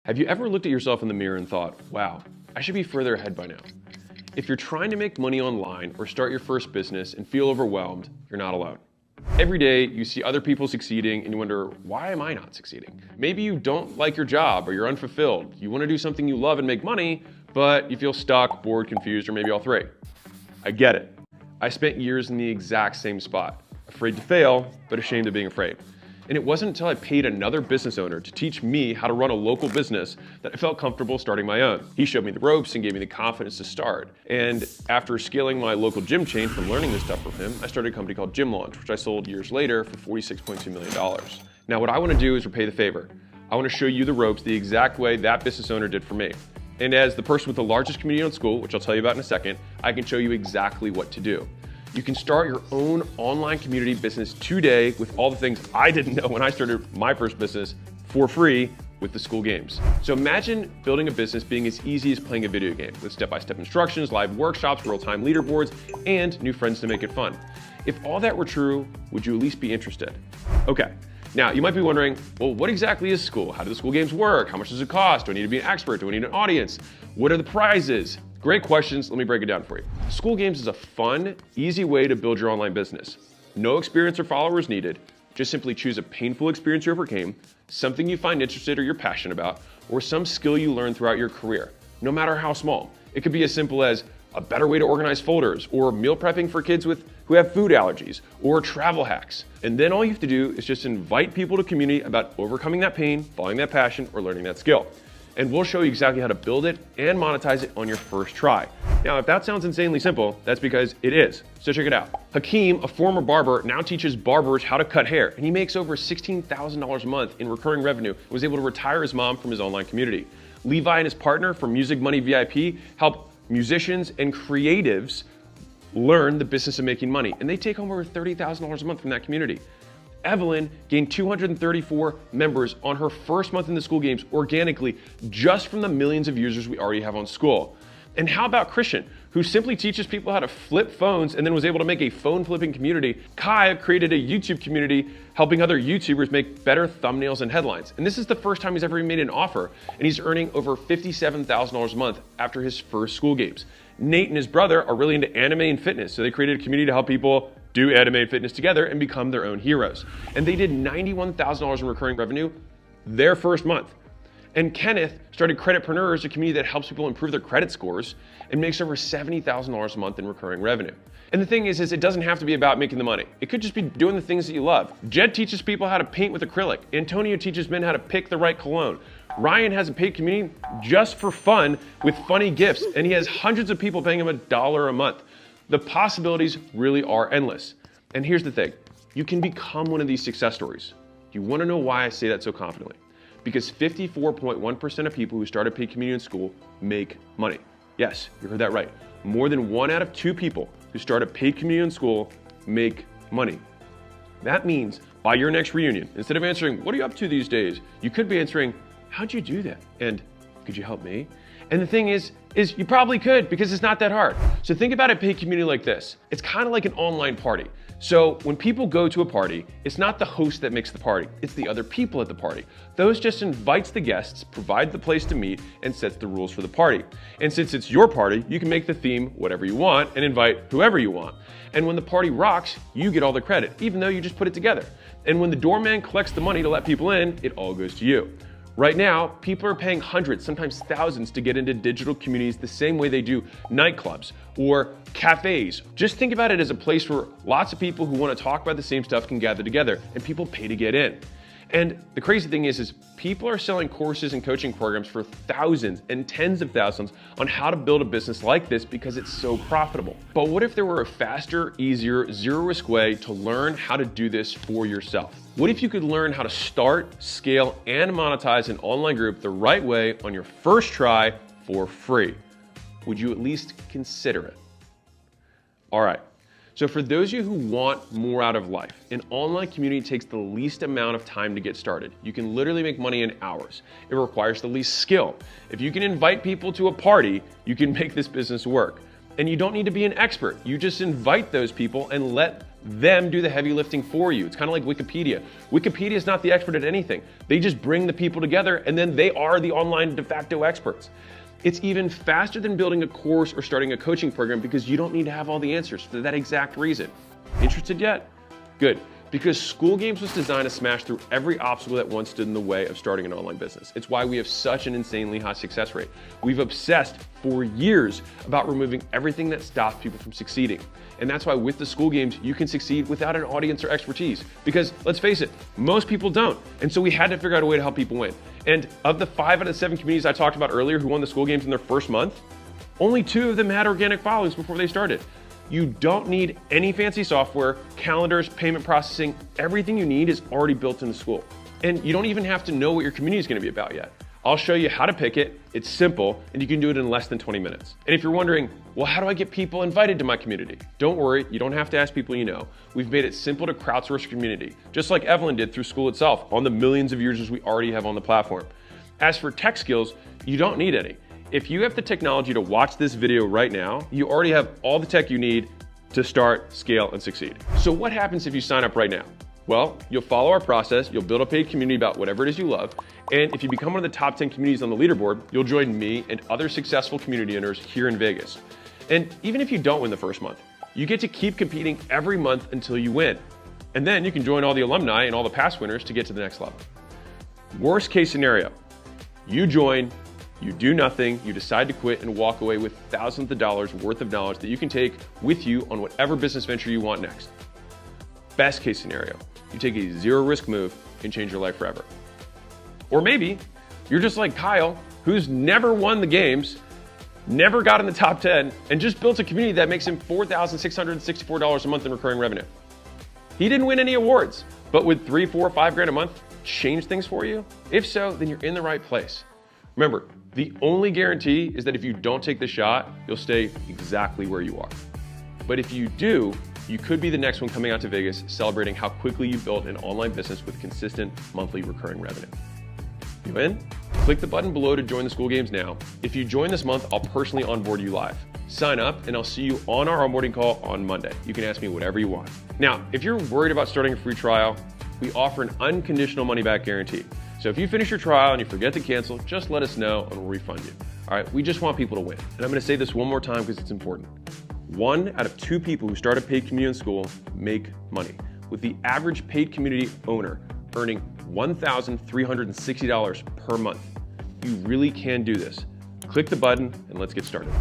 Have you ever looked at yourself in the mirror and thought, wow, I should be further ahead by now? If you're trying to make money online or start your first business and feel overwhelmed, you're not alone. Every day you see other people succeeding and you wonder, why am I not succeeding? Maybe you don't like your job or you're unfulfilled. You want to do something you love and make money, but you feel stuck, bored, confused, or maybe all three. I get it. I spent years in the exact same spot, afraid to fail, but ashamed of being afraid. And it wasn't until I paid another business owner to teach me how to run a local business that I felt comfortable starting my own. He showed me the ropes and gave me the confidence to start. And after scaling my local gym chain from learning this stuff from him, I started a company called Gym Launch, which I sold years later for $46.2 million. Now what I want to do is repay the favor. I want to show you the ropes the exact way that business owner did for me. And as the person with the largest community on Skool, which I'll tell you about in a second, I can show you exactly what to do. You can start your own online community business today with all the things I didn't know when I started my first business for free with the Skool Games. So imagine building a business being as easy as playing a video game with step-by-step instructions, live workshops, real-time leaderboards, and new friends to make it fun. If all that were true, would you at least be interested? Okay, now you might be wondering, well, what exactly is Skool? How do the Skool Games work? How much does it cost? Do I need to be an expert? Do I need an audience? What are the prizes? Great questions, let me break it down for you. Skool Games is a fun, easy way to build your online business. No experience or followers needed. Just simply choose a painful experience you overcame, something you find interested or you're passionate about, or some skill you learned throughout your career, no matter how small. It could be as simple as a better way to organize folders, or meal prepping for kids who have food allergies, or travel hacks. And then all you have to do is just invite people to community about overcoming that pain, following that passion, or learning that skill. And we'll show you exactly how to build it and monetize it on your first try. Now, if that sounds insanely simple, that's because it is. So check it out. Hakeem, a former barber, now teaches barbers how to cut hair, and he makes over $16,000 a month in recurring revenue and was able to retire his mom from his online community. Levi and his partner from Music Money VIP help musicians and creatives learn the business of making money, and they take home over $30,000 a month from that community. Evelyn gained 234 members on her first month in the Skool Games organically just from the millions of users we already have on Skool. And how about Christian, who simply teaches people how to flip phones and then was able to make a phone flipping community? Kai created a YouTube community helping other YouTubers make better thumbnails and headlines. And this is the first time he's ever made an offer, and he's earning over $57,000 a month after his first Skool Games. Nate and his brother are really into anime and fitness, so they created a community to help people do anime and fitness together and become their own heroes. And they did $91,000 in recurring revenue their first month. And Kenneth started Creditpreneurs, a community that helps people improve their credit scores and makes over $70,000 a month in recurring revenue. And the thing is it doesn't have to be about making the money. It could just be doing the things that you love. Jed teaches people how to paint with acrylic. Antonio teaches men how to pick the right cologne. Ryan has a paid community just for fun with funny gifts, and he has hundreds of people paying him $1 a month. The possibilities really are endless. And here's the thing, you can become one of these success stories. You wanna know why I say that so confidently? Because 54.1% of people who start a paid community in Skool make money. Yes, you heard that right. More than 1 out of 2 people who start a paid community in Skool make money. That means by your next reunion, instead of answering, what are you up to these days? You could be answering, how'd you do that? And could you help me? And the thing is you probably could, because it's not that hard. So think about a paid community like this. It's kind of like an online party. So when people go to a party, it's not the host that makes the party, it's the other people at the party. Those just invites the guests, provide the place to meet, and sets the rules for the party. And since it's your party, you can make the theme whatever you want and invite whoever you want. And when the party rocks, you get all the credit, even though you just put it together. And when the doorman collects the money to let people in, it all goes to you. Right now, people are paying hundreds, sometimes thousands, to get into digital communities the same way they do nightclubs or cafes. Just think about it as a place where lots of people who want to talk about the same stuff can gather together, and people pay to get in. And the crazy thing is people are selling courses and coaching programs for thousands and tens of thousands on how to build a business like this because it's so profitable. But what if there were a faster, easier, zero-risk way to learn how to do this for yourself? What if you could learn how to start, scale, and monetize an online group the right way on your first try for free? Would you at least consider it? All right. So for those of you who want more out of life, an online community takes the least amount of time to get started. You can literally make money in hours. It requires the least skill. If you can invite people to a party, you can make this business work. And you don't need to be an expert. You just invite those people and let them do the heavy lifting for you. It's kind of like Wikipedia. Wikipedia is not the expert at anything. They just bring the people together and then they are the online de facto experts. It's even faster than building a course or starting a coaching program because you don't need to have all the answers for that exact reason. Interested yet? Good. Because Skool Games was designed to smash through every obstacle that once stood in the way of starting an online business. It's why we have such an insanely high success rate. We've obsessed for years about removing everything that stops people from succeeding. And that's why with the Skool Games, you can succeed without an audience or expertise. Because let's face it, most people don't. And so we had to figure out a way to help people win. And of the 5 out of 7 communities I talked about earlier who won the Skool Games in their first month, only 2 of them had organic followings before they started. You don't need any fancy software, calendars, payment processing. Everything you need is already built into Skool. And you don't even have to know what your community is going to be about yet. I'll show you how to pick it. It's simple, and you can do it in less than 20 minutes. And if you're wondering, well, how do I get people invited to my community? Don't worry, you don't have to ask people you know. We've made it simple to crowdsource your community, just like Evelyn did through Skool itself on the millions of users we already have on the platform. As for tech skills, you don't need any. If you have the technology to watch this video right now, you already have all the tech you need to start, scale, and succeed. So what happens if you sign up right now? Well, you'll follow our process, you'll build a paid community about whatever it is you love, and if you become one of the top 10 communities on the leaderboard, you'll join me and other successful community owners here in Vegas. And even if you don't win the first month, you get to keep competing every month until you win. And then you can join all the alumni and all the past winners to get to the next level. Worst case scenario, you join, you do nothing, you decide to quit and walk away with thousands of dollars worth of knowledge that you can take with you on whatever business venture you want next. Best case scenario, you take a zero risk move and change your life forever. Or maybe you're just like Kyle, who's never won the games, never got in the top 10, and just built a community that makes him $4,664 a month in recurring revenue. He didn't win any awards, but would 3, 4, 5 grand a month change things for you? If so, then you're in the right place. Remember, the only guarantee is that if you don't take the shot, you'll stay exactly where you are. But if you do, you could be the next one coming out to Vegas celebrating how quickly you built an online business with consistent monthly recurring revenue. You in? Click the button below to join the Skool Games now. If you join this month, I'll personally onboard you live. Sign up and I'll see you on our onboarding call on Monday. You can ask me whatever you want. Now, if you're worried about starting a free trial, we offer an unconditional money back guarantee. So if you finish your trial and you forget to cancel, just let us know and we'll refund you. All right, we just want people to win. And I'm gonna say this one more time because it's important. 1 out of 2 people who start a paid community in Skool make money, with the average paid community owner earning $1,360 per month. You really can do this. Click the button and let's get started.